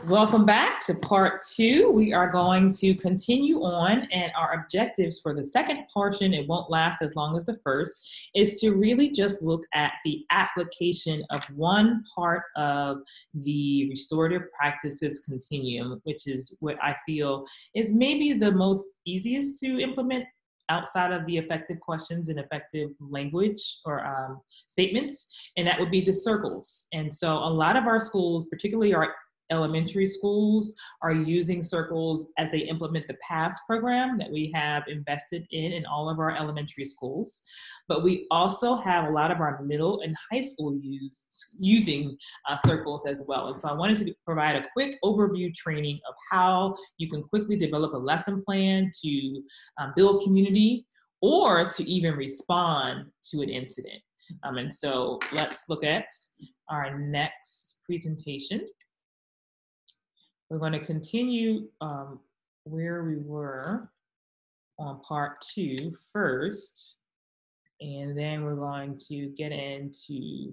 Welcome back to part two. We are going to continue on, and our objectives for the second portion, it won't last as long as the first, is to really just look at the application of one part of the restorative practices continuum, which is what I feel is maybe the most easiest to implement outside of the effective questions and effective language or statements, and that would be the circles. And so a lot of our schools, particularly our elementary schools, are using circles as they implement the PASS program that we have invested in all of our elementary schools. But we also have a lot of our middle and high school using circles as well. And so I wanted to provide a quick overview training of how you can quickly develop a lesson plan to build community or to even respond to an incident. And so let's look at our next presentation. We're going to continue where we were on part two first, and then we're going to get into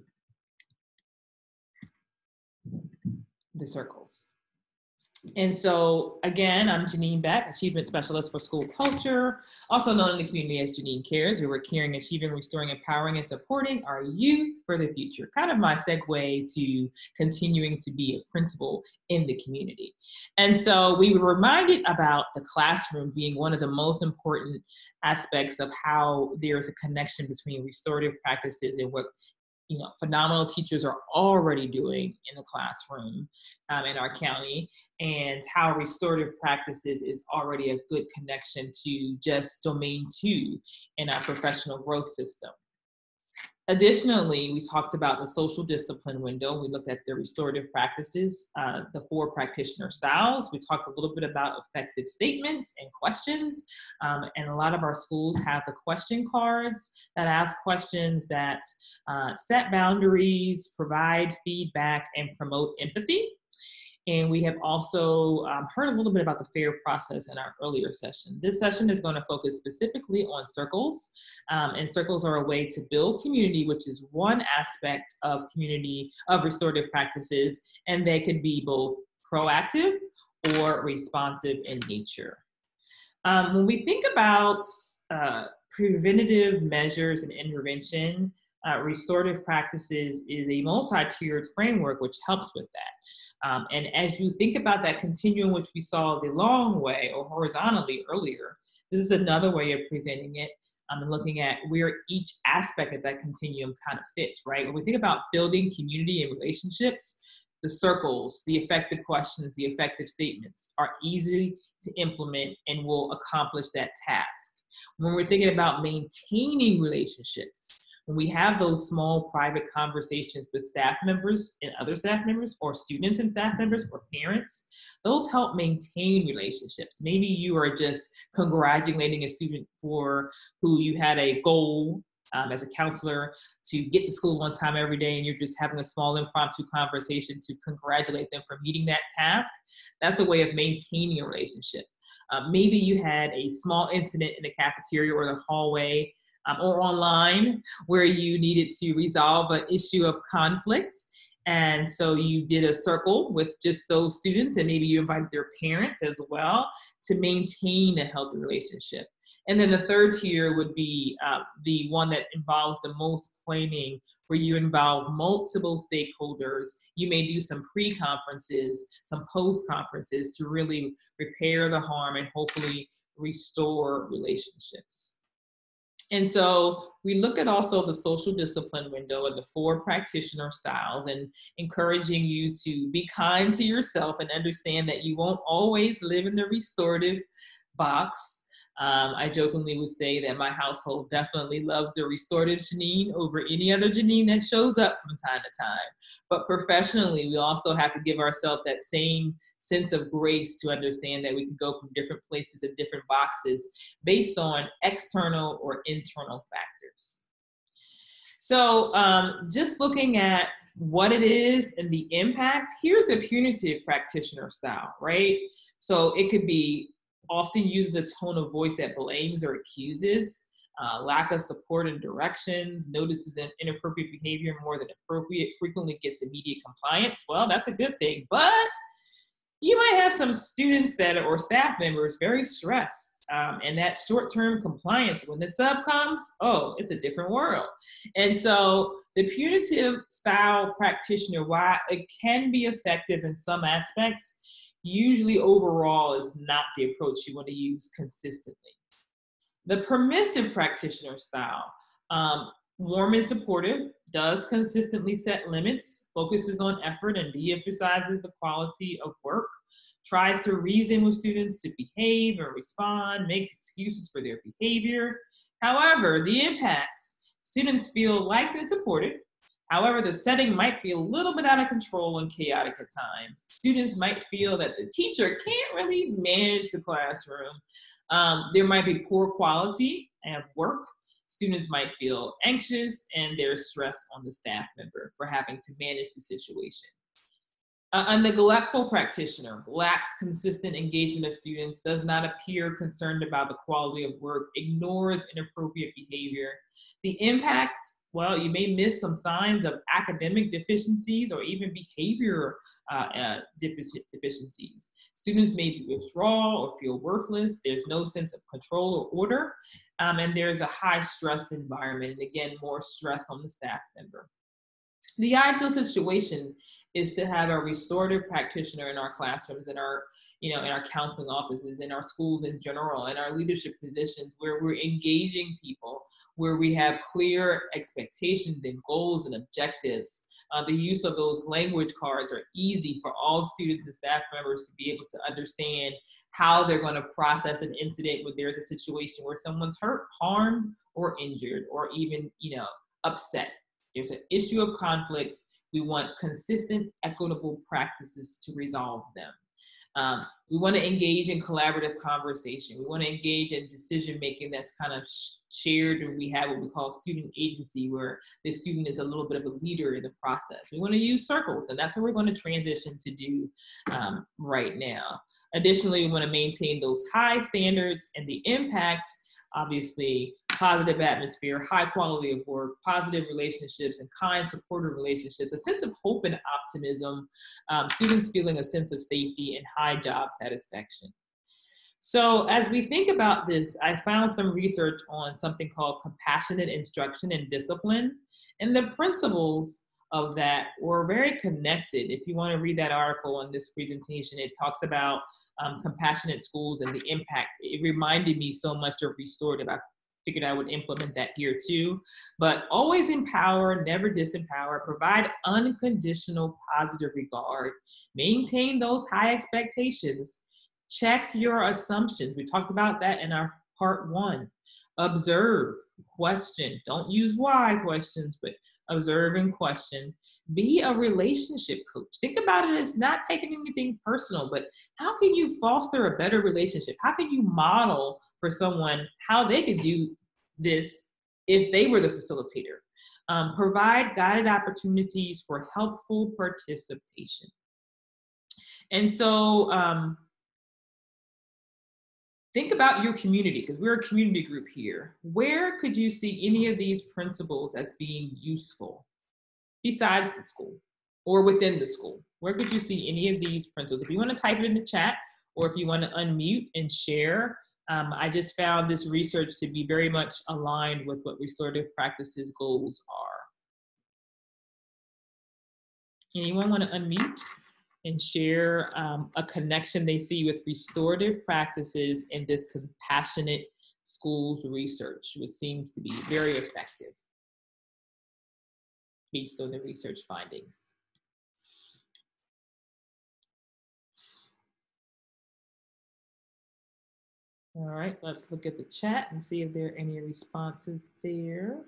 the circles. And so, again, I'm Janine Beck, Achievement Specialist for School Culture, also known in the community as Janine Cares. We were caring, achieving, restoring, empowering, and supporting our youth for the future. Kind of my segue to continuing to be a principal in the community. And so we were reminded about the classroom being one of the most important aspects of how there's a connection between restorative practices and what phenomenal teachers are already doing in the classroom in our county, and how restorative practices is already a good connection to just domain 2 in our professional growth system. Additionally, we talked about the social discipline window. We looked at the restorative practices, the 4 practitioner styles. We talked a little bit about effective statements and questions. And a lot of our schools have the question cards that ask questions that set boundaries, provide feedback, and promote empathy. And we have also heard a little bit about the FAIR process in our earlier session. This session is going to focus specifically on circles. And circles are a way to build community, which is one aspect of community, of restorative practices. And they could be both proactive or responsive in nature. When we think about preventative measures and intervention, restorative practices is a multi-tiered framework which helps with that. And as you think about that continuum, which we saw the long way or horizontally earlier, this is another way of presenting it and looking at where each aspect of that continuum kind of fits, right? When we think about building community and relationships, the circles, the effective questions, the effective statements are easy to implement and will accomplish that task. When we're thinking about maintaining relationships, when we have those small private conversations with staff members and other staff members, or students and staff members, or parents, those help maintain relationships. Maybe you are just congratulating a student for who you had a goal as a counselor to get to school on time every day, and you're just having a small impromptu conversation to congratulate them for meeting that task. That's a way of maintaining a relationship. Maybe you had a small incident in the cafeteria or the hallway or online where you needed to resolve an issue of conflict. And so you did a circle with just those students, and maybe you invited their parents as well to maintain a healthy relationship. And then the third tier would be the one that involves the most planning, where you involve multiple stakeholders. You may do some pre-conferences, some post-conferences to really repair the harm and hopefully restore relationships. And so we look at also the social discipline window and the 4 practitioner styles, and encouraging you to be kind to yourself and understand that you won't always live in the restorative box. I jokingly would say that my household definitely loves the restorative Janine over any other Janine that shows up from time to time. But professionally, we also have to give ourselves that same sense of grace to understand that we can go from different places and different boxes based on external or internal factors. So just looking at what it is and the impact, here's the punitive practitioner style, right? So it could be often uses a tone of voice that blames or accuses, lack of support and directions, notices inappropriate behavior more than appropriate, frequently gets immediate compliance. Well, that's a good thing, but You might have some students that or staff members very stressed, and that short-term compliance, when the sub comes, oh, it's a different world. And so the punitive style practitioner, while it can be effective in some aspects, usually overall is not the approach you want to use consistently. The permissive practitioner style, warm and supportive, does consistently set limits, focuses on effort, and de-emphasizes the quality of work, tries to reason with students to behave and respond, makes excuses for their behavior. However, the impact, students feel liked and supported. However, the setting might be a little bit out of control and chaotic at times. Students might feel that the teacher can't really manage the classroom. There might be poor quality of work. Students might feel anxious, and there's stress on the staff member for having to manage the situation. A neglectful practitioner lacks consistent engagement of students, does not appear concerned about the quality of work, ignores inappropriate behavior. The impact, well, you may miss some signs of academic deficiencies or even behavior deficiencies. Students may withdraw or feel worthless. There's no sense of control or order, and there's a high stress environment, and again, more stress on the staff member. The ideal situation is to have a restorative practitioner in our classrooms, in our, in our counseling offices, in our schools in general, in our leadership positions, where we're engaging people, where we have clear expectations and goals and objectives. The use of those language cards are easy for all students and staff members to be able to understand how they're going to process an incident when there's a situation where someone's hurt, harmed, or injured, or even, upset. There's an issue of conflicts. We want consistent, equitable practices to resolve them. We want to engage in collaborative conversation. We want to engage in decision-making that's kind of shared, and we have what we call student agency, where the student is a little bit of a leader in the process. We want to use circles, and that's what we're going to transition to do right now. Additionally, we want to maintain those high standards and the impact, obviously, positive atmosphere, high quality of work, positive relationships, and kind, supportive relationships, a sense of hope and optimism, students feeling a sense of safety and high job satisfaction. So as we think about this, I found some research on something called compassionate instruction and discipline, and the principles of that were very connected. If you want to read that article on this presentation, it talks about compassionate schools and the impact. It reminded me so much of restorative. I figured I would implement that here too. But always empower, never disempower, provide unconditional positive regard, maintain those high expectations, check your assumptions. We talked about that in our part 1. Observe, question. Don't use why questions, but observe and question. Be a relationship coach. Think about it as not taking anything personal, but how can you foster a better relationship? How can you model for someone how they could do this if they were the facilitator? Provide guided opportunities for helpful participation. And so think about your community, because we're a community group here. Where could you see any of these principles as being useful besides the school or within the school? Where could you see any of these principles? If you want to type it in the chat, or if you want to unmute and share, I just found this research to be very much aligned with what Restorative Practices goals are. Anyone want to unmute and share a connection they see with restorative practices and this compassionate schools research, which seems to be very effective based on the research findings? All right, let's look at the chat and see if there are any responses there.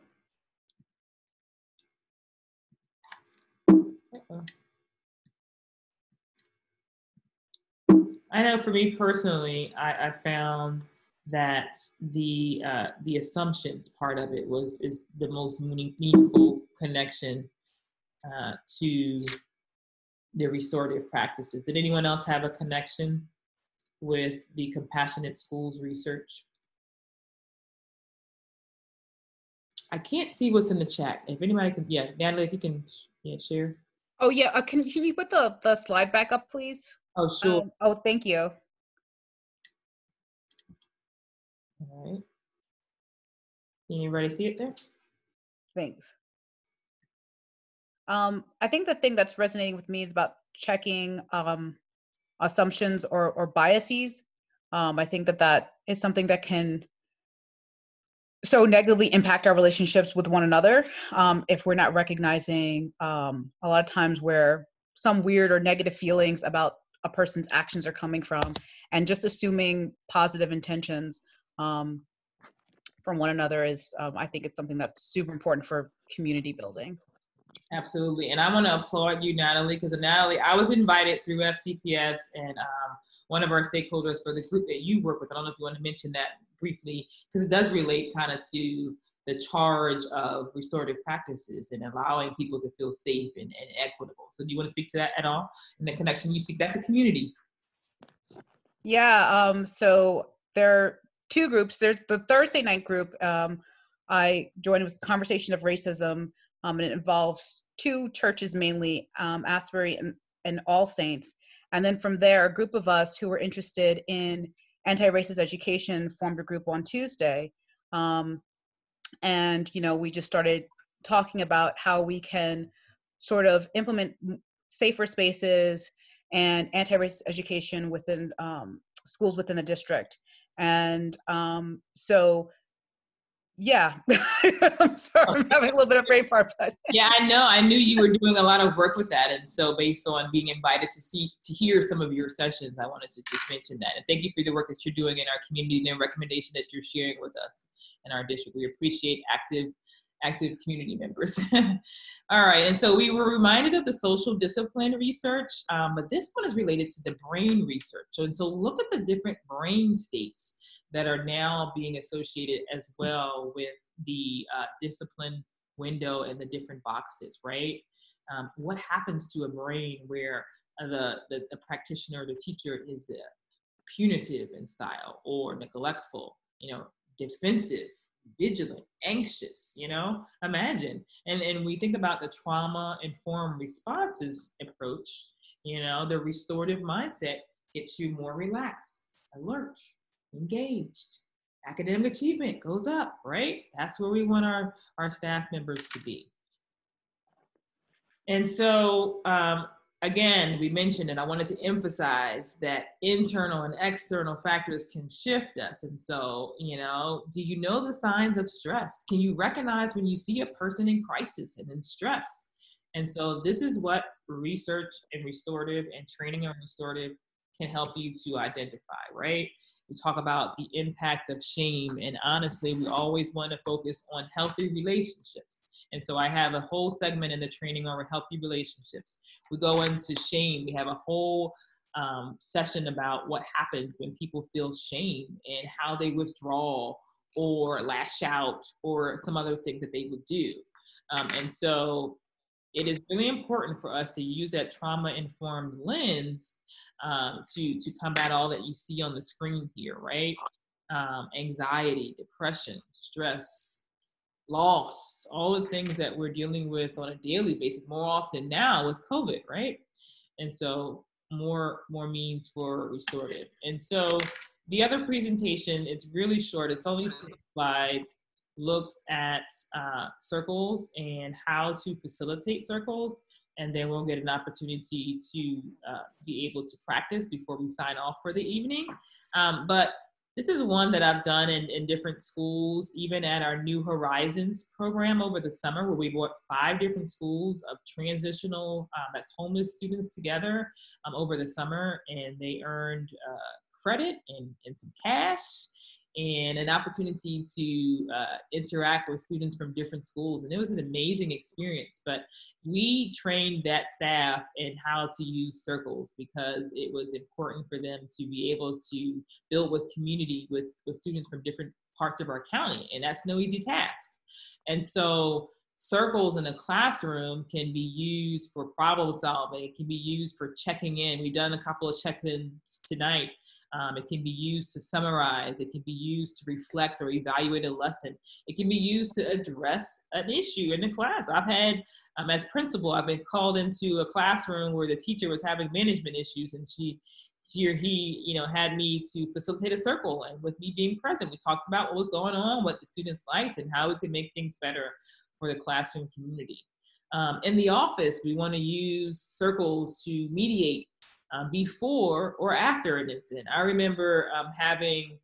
I know for me personally, I found that the assumptions part of it is the most meaningful connection to the restorative practices. Did anyone else have a connection with the compassionate schools research? I can't see what's in the chat. If anybody can, yeah, Natalie, if you can, yeah, share. Oh yeah, can you put the slide back up, please? Oh, sure. Oh, thank you. All right. Can you ready to see it there? Thanks. I think the thing that's resonating with me is about checking assumptions or biases. I think that is something that can so negatively impact our relationships with one another if we're not recognizing a lot of times where some weird or negative feelings about a person's actions are coming from, and just assuming positive intentions from one another is, I think it's something that's super important for community building. Absolutely. And I want to applaud you, Natalie, because Natalie, I was invited through FCPS and one of our stakeholders for the group that you work with. I don't know if you want to mention that briefly, because it does relate kind of to the charge of restorative practices and allowing people to feel safe and equitable. So do you want to speak to that at all? And the connection you seek, that's a community. Yeah, so there are two groups. There's the Thursday night group. I joined with Conversation of Racism, and it involves two churches mainly, Asbury and All Saints. And then from there, a group of us who were interested in anti-racist education formed a group on Tuesday. And, we just started talking about how we can sort of implement safer spaces and anti-racist education within schools within the district. And so, yeah, I'm sorry, I'm having a little bit of brain fart. But Yeah, I know. I knew you were doing a lot of work with that. And so based on being invited to hear some of your sessions, I wanted to just mention that. And thank you for the work that you're doing in our community and the recommendation that you're sharing with us in our district. We appreciate active community members. All right, and so we were reminded of the social discipline research, but this one is related to the brain research. And so look at the different brain states that are now being associated as well with the discipline window and the different boxes, right? What happens to a brain where the practitioner, the teacher is punitive in style or neglectful, defensive, vigilant, anxious, imagine. And we think about the trauma-informed responses approach, the restorative mindset gets you more relaxed, alert, engaged. Academic achievement goes up, right? That's where we want our staff members to be. And so, again, we mentioned, and I wanted to emphasize that internal and external factors can shift us. And so, do you know the signs of stress? Can you recognize when you see a person in crisis and in stress? And so this is what research and restorative and training on restorative can help you to identify, right? We talk about the impact of shame, and honestly, we always want to focus on healthy relationships. And so I have a whole segment in the training on healthy relationships. We go into shame. We have a whole session about what happens when people feel shame and how they withdraw or lash out or some other thing that they would do. And so it is really important for us to use that trauma-informed lens to combat all that you see on the screen here, right? Anxiety, depression, stress, loss, all the things that we're dealing with on a daily basis, more often now with COVID, right? And so more means for restorative. And so the other presentation, it's really short, it's only 6 slides, looks at circles and how to facilitate circles. And then we'll get an opportunity to be able to practice before we sign off for the evening. But this is one that I've done in different schools, even at our New Horizons program over the summer, where we brought 5 different schools of transitional, that's homeless students together over the summer, and they earned credit and some cash and an opportunity to interact with students from different schools. And it was an amazing experience, but we trained that staff in how to use circles because it was important for them to be able to build with community with students from different parts of our county. And that's no easy task. And so circles in a classroom can be used for problem solving. It can be used for checking in. We've done a couple of check-ins tonight It can be used to summarize. It can be used to reflect or evaluate a lesson. It can be used to address an issue in the class. I've had, as principal, I've been called into a classroom where the teacher was having management issues, and she or he, had me to facilitate a circle. And with me being present, we talked about what was going on, what the students liked, and how we could make things better for the classroom community. In the office, we want to use circles to mediate before or after an incident. I remember having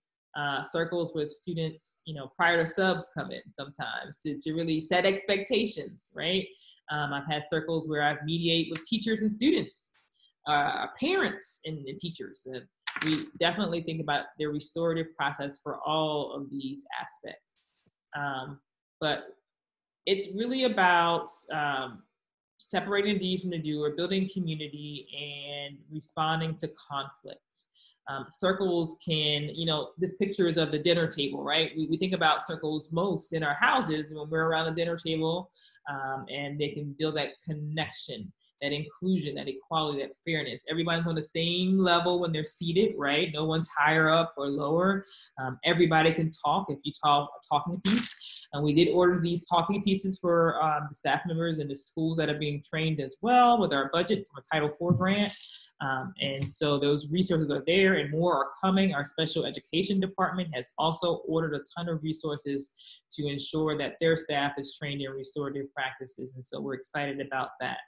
circles with students, prior to subs come in sometimes to really set expectations, right? I've had circles where I've mediate with teachers and students, parents and teachers. We definitely think about the restorative process for all of these aspects. But it's really about separating the deed from the doer, building community, and responding to conflict. Circles can, this picture is of the dinner table, right? We think about circles most in our houses when we're around the dinner table, and they can build that connection, that inclusion, that equality, that fairness. Everybody's on the same level when they're seated, right? No one's higher up or lower. Everybody can talk if you talk a talking piece. And we did order these talking pieces for the staff members in the schools that are being trained as well with our budget from a Title IV grant. And so those resources are there and more are coming. Our special education department has also ordered a ton of resources to ensure that their staff is trained in restorative practices. And so we're excited about that.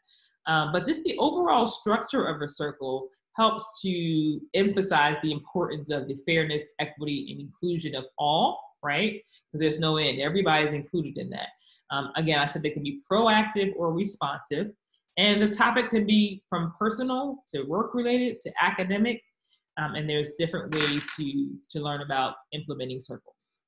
But just the overall structure of a circle helps to emphasize the importance of the fairness, equity, and inclusion of all, right? Because there's no end. Everybody's included in that. Again, I said they can be proactive or responsive. And the topic can be from personal to work-related to academic. And there's different ways to learn about implementing circles.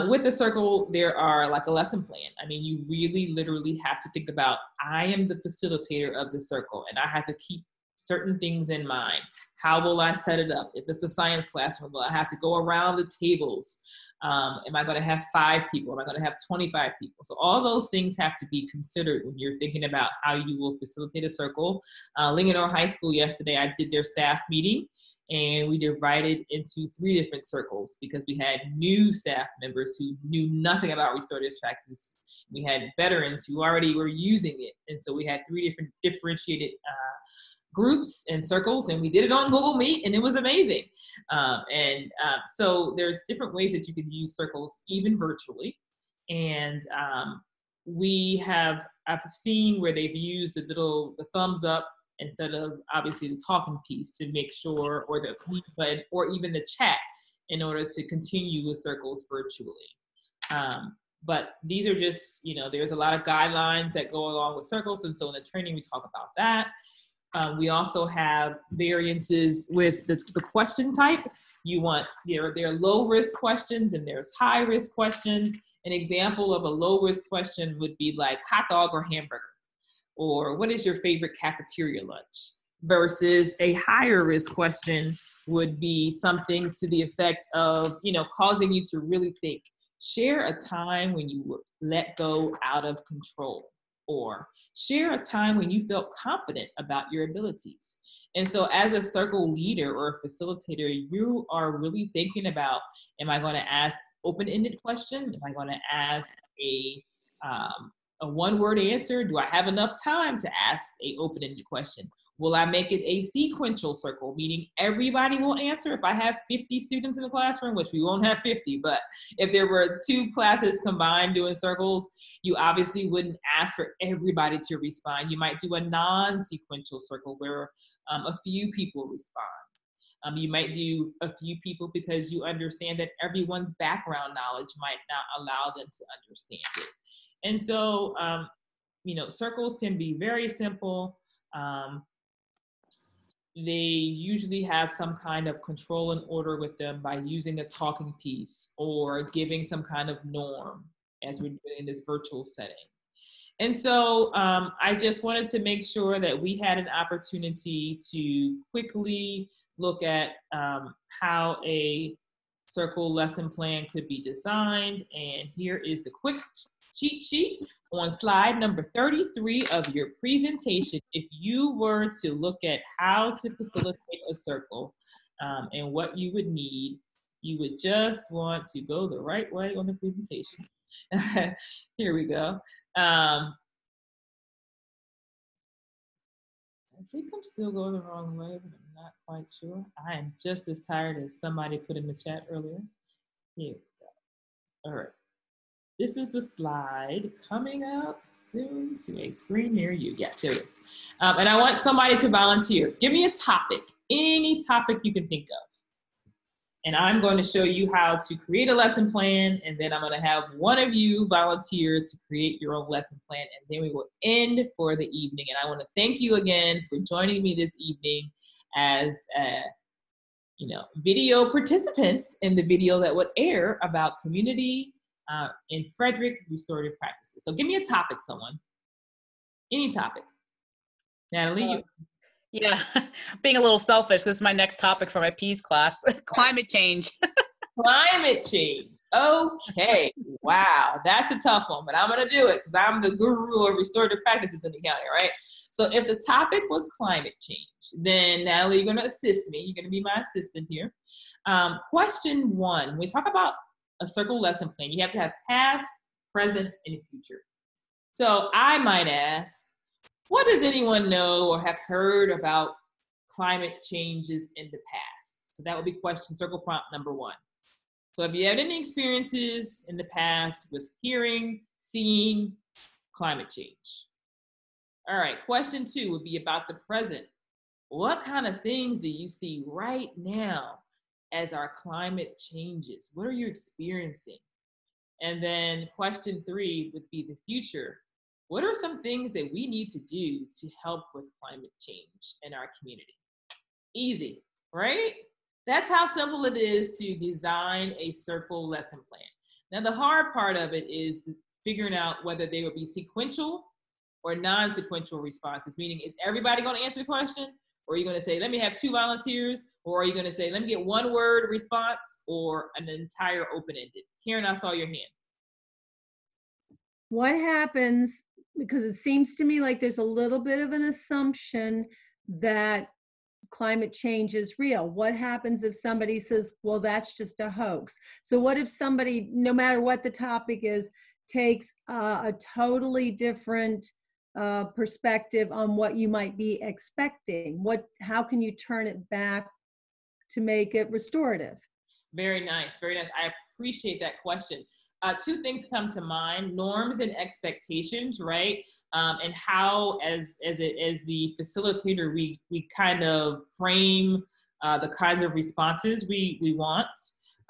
With a circle, there are like a lesson plan. I mean, you really literally have to think about, I am the facilitator of the circle, and I have to keep certain things in mind. How will I set it up? If it's a science classroom, will I have to go around the tables? Am I going to have 5 people? Am I going to have 25 people? So all those things have to be considered when you're thinking about how you will facilitate a circle. Linganore High School yesterday, I did their staff meeting, and we divided into 3 different circles because we had new staff members who knew nothing about restorative practices. We had veterans who already were using it. And so we had 3 different differentiated groups and circles, and we did it on Google Meet, and it was amazing. So there's different ways that you can use circles even virtually. And I've seen where they've used the thumbs up instead of obviously the talking piece to make sure, or the mute button, or even the chat in order to continue with circles virtually. But these are just, there's a lot of guidelines that go along with circles. And so in the training, we talk about that. We also have variances with the question type. There are low risk questions and there's high risk questions. An example of a low risk question would be like hot dog or hamburger, or what is your favorite cafeteria lunch? Versus a higher risk question would be something to the effect of, causing you to really think. Share a time when you were let go out of control. Or share a time when you felt confident about your abilities. And so as a circle leader or a facilitator, you are really thinking about, am I going to ask open-ended question? Am I going to ask a one-word answer? Do I have enough time to ask a open-ended question? Will I make it a sequential circle, meaning everybody will answer? If I have 50 students in the classroom, which we won't have 50, but if there were 2 classes combined doing circles, you obviously wouldn't ask for everybody to respond. You might do a non-sequential circle where a few people respond. You might do a few people because you understand that everyone's background knowledge might not allow them to understand it. And so, circles can be very simple. They usually have some kind of control and order with them by using a talking piece or giving some kind of norm as we're doing in this virtual setting. And so I just wanted to make sure that we had an opportunity to quickly look at how a circle lesson plan could be designed. And here is the quick cheat sheet on slide number 33 of your presentation. If you were to look at how to facilitate a circle, And what you would need, you would just want to go the right way on the presentation. Here we go. I think I'm still going the wrong way, but I'm not quite sure. I am just as tired as somebody put in the chat earlier. Here we go. All right. This is the slide coming up soon to a screen near you. Yes, there it is. And I want somebody to volunteer. Give me a topic, any topic you can think of. And I'm going to show you how to create a lesson plan, and then I'm going to have one of you volunteer to create your own lesson plan, and then we will end for the evening. And I want to thank you again for joining me this evening as video participants in the video that would air about community in Frederick restorative practices. So give me a topic, someone. Any topic. Natalie, Yeah, being a little selfish, this is my next topic for my P's class, climate change. Climate change. Okay. Wow. That's a tough one, but I'm going to do it because I'm the guru of restorative practices in the county, right? So if the topic was climate change, then Natalie, you're going to assist me. You're going to be my assistant here. Question one, when we talk about a circle lesson plan, you have to have past, present, and future. So I might ask, what does anyone know or have heard about climate changes in the past? So that would be question circle prompt number one. So have you had any experiences in the past with hearing, seeing climate change? All right, question two would be about the present. What kind of things do you see right now as our climate changes? What are you experiencing? And then question three would be the future. What are some things that we need to do to help with climate change in our community? Easy, right? That's how simple it is to design a circle lesson plan. Now, the hard part of it is figuring out whether they would be sequential or non-sequential responses, meaning is everybody going to answer the question? Or are you going to say, let me have two volunteers? Or are you going to say, let me get one word response or an entire open-ended? Karen, I saw your hand. What happens, because it seems to me like there's a little bit of an assumption that climate change is real. What happens if somebody says, well, that's just a hoax? So what if somebody, no matter what the topic is, takes a totally different perspective on what you might be expecting? How can you turn it back to make it restorative? Very nice, very nice. I appreciate that question. Two things come to mind: norms and expectations, right? And how, as the facilitator, we kind of frame the kinds of responses we want,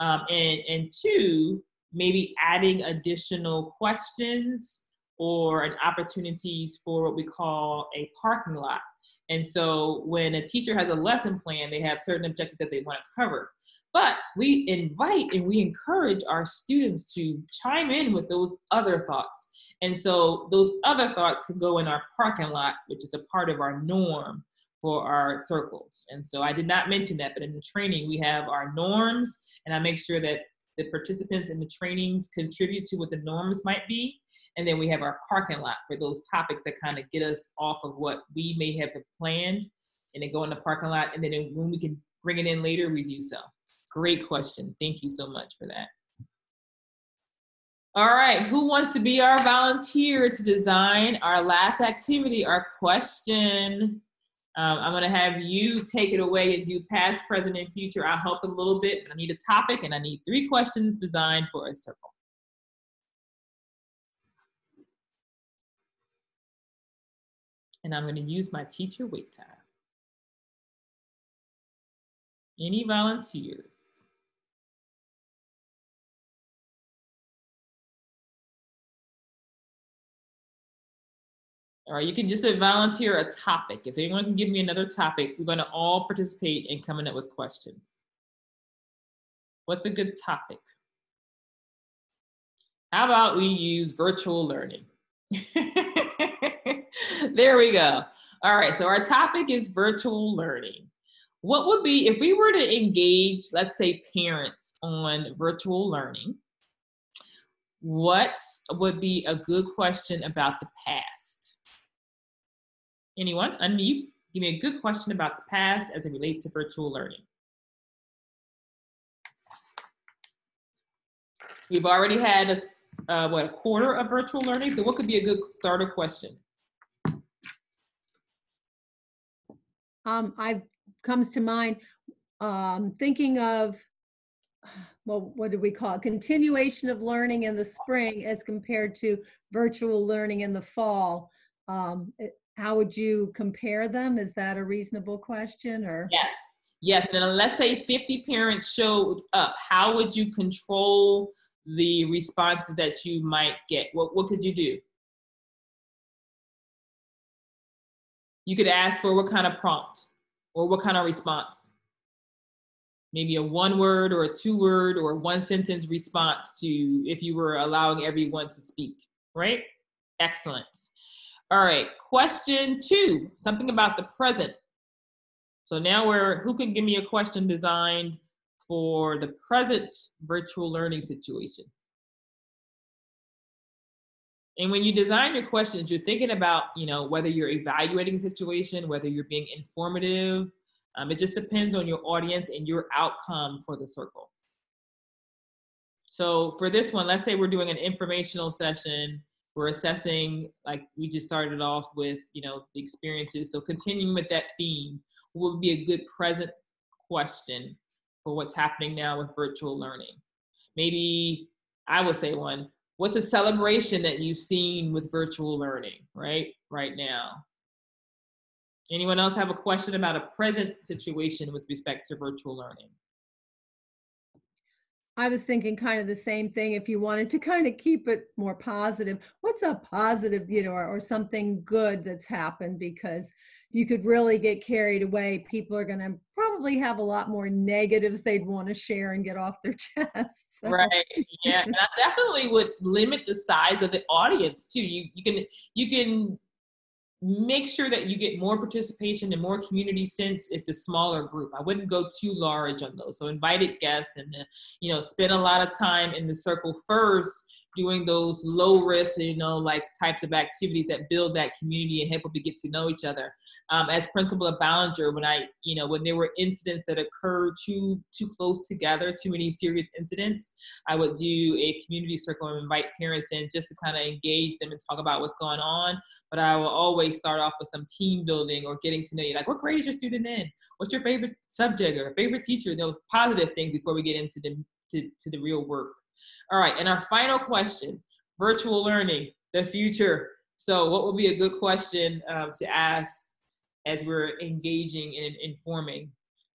and two, maybe adding additional questions or opportunities for what we call a parking lot. And so when a teacher has a lesson plan, they have certain objectives that they want to cover. But we invite and we encourage our students to chime in with those other thoughts. And so those other thoughts could go in our parking lot, which is a part of our norm for our circles. And so I did not mention that, but in the training, we have our norms, and I make sure that the participants in the trainings contribute to what the norms might be. And then we have our parking lot for those topics that kind of get us off of what we may have planned, and then go in the parking lot. And then when we can bring it in later, we do so. Great question. Thank you so much for that. All right, who wants to be our volunteer to design our last activity, our question? I'm gonna have you take it away and do past, present, and future. I'll help a little bit, but I need a topic and I need 3 questions designed for a circle. And I'm gonna use my teacher wait time. Any volunteers? All right, you can just volunteer a topic. If anyone can give me another topic, we're gonna all participate in coming up with questions. What's a good topic? How about we use virtual learning? There we go. All right, so our topic is virtual learning. What would be, if we were to engage, let's say, parents on virtual learning, what would be a good question about the past? Anyone? Unmute. Give me a good question about the past as it relates to virtual learning. We've already had a quarter of virtual learning. So what could be a good starter question? Comes to mind, thinking of, well, what do we call it? Continuation of learning in the spring as compared to virtual learning in the fall. How would you compare them? Is that a reasonable question, or? Yes. Yes, and then let's say 50 parents showed up. How would you control the responses that you might get? What could you do? You could ask for what kind of prompt or what kind of response? Maybe a 1-word or a 2-word or 1-sentence response to if you were allowing everyone to speak, right? Excellent. All right, question 2, something about the present. So now who can give me a question designed for the present virtual learning situation? And when you design your questions, you're thinking about, whether you're evaluating a situation, whether you're being informative. It just depends on your audience and your outcome for the circle. So for this one, let's say we're doing an informational session. We're assessing, like we just started off with, the experiences. So continuing with that theme, what would be a good present question for what's happening now with virtual learning? Maybe I would say one, what's a celebration that you've seen with virtual learning, right now? Anyone else have a question about a present situation with respect to virtual learning? I was thinking kind of the same thing. If you wanted to kind of keep it more positive, what's a positive, or something good that's happened? Because you could really get carried away. People are going to probably have a lot more negatives they'd want to share and get off their chests. So. Right. Yeah. And I definitely would limit the size of the audience too. You can make sure that you get more participation and more community sense if the smaller group. I wouldn't go too large on those. So invited guests and, spend a lot of time in the circle first, doing those low risk, like types of activities that build that community and help people to get to know each other. As principal of Ballinger, when there were incidents that occurred too close together, too many serious incidents, I would do a community circle and invite parents in just to kind of engage them and talk about what's going on. But I will always start off with some team building or getting to know you. Like, what grade is your student in? What's your favorite subject or favorite teacher? Those positive things before we get into the real work. All right, and our final question, virtual learning, the future. So what would be a good question to ask as we're engaging and informing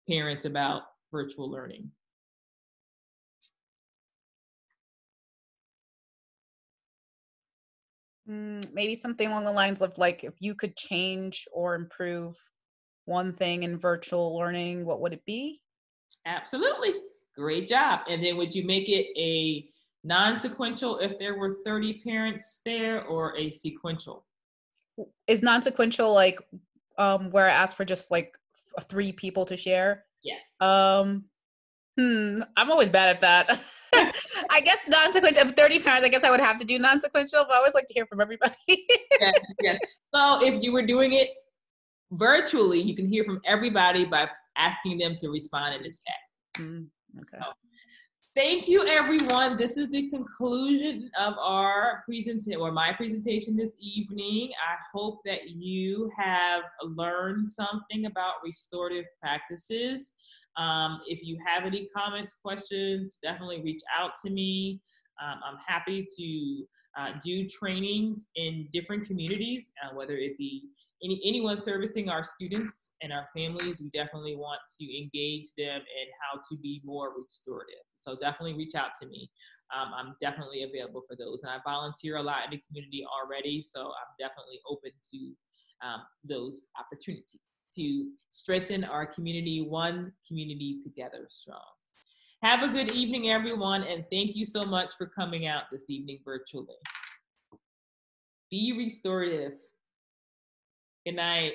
parents about virtual learning? Maybe something along the lines of, like, if you could change or improve one thing in virtual learning, what would it be? Absolutely. Great job. And then would you make it a non-sequential if there were 30 parents there, or a sequential? Is non-sequential like where I ask for just like 3 people to share? Yes. I'm always bad at that. I guess non-sequential, of 30 parents, I guess I would have to do non-sequential, but I always like to hear from everybody. Yes. So if you were doing it virtually, you can hear from everybody by asking them to respond in the chat. Okay. So, thank you, everyone. This is the conclusion of our presentation, or my presentation this evening. I hope that you have learned something about restorative practices. If you have any comments, questions, definitely reach out to me. I'm happy to do trainings in different communities, whether it be anyone servicing our students and our families. We definitely want to engage them in how to be more restorative. So definitely reach out to me. I'm definitely available for those. And I volunteer a lot in the community already, so I'm definitely open to those opportunities to strengthen our community, one community together strong. Have a good evening, everyone, and thank you so much for coming out this evening virtually. Be restorative. Good night.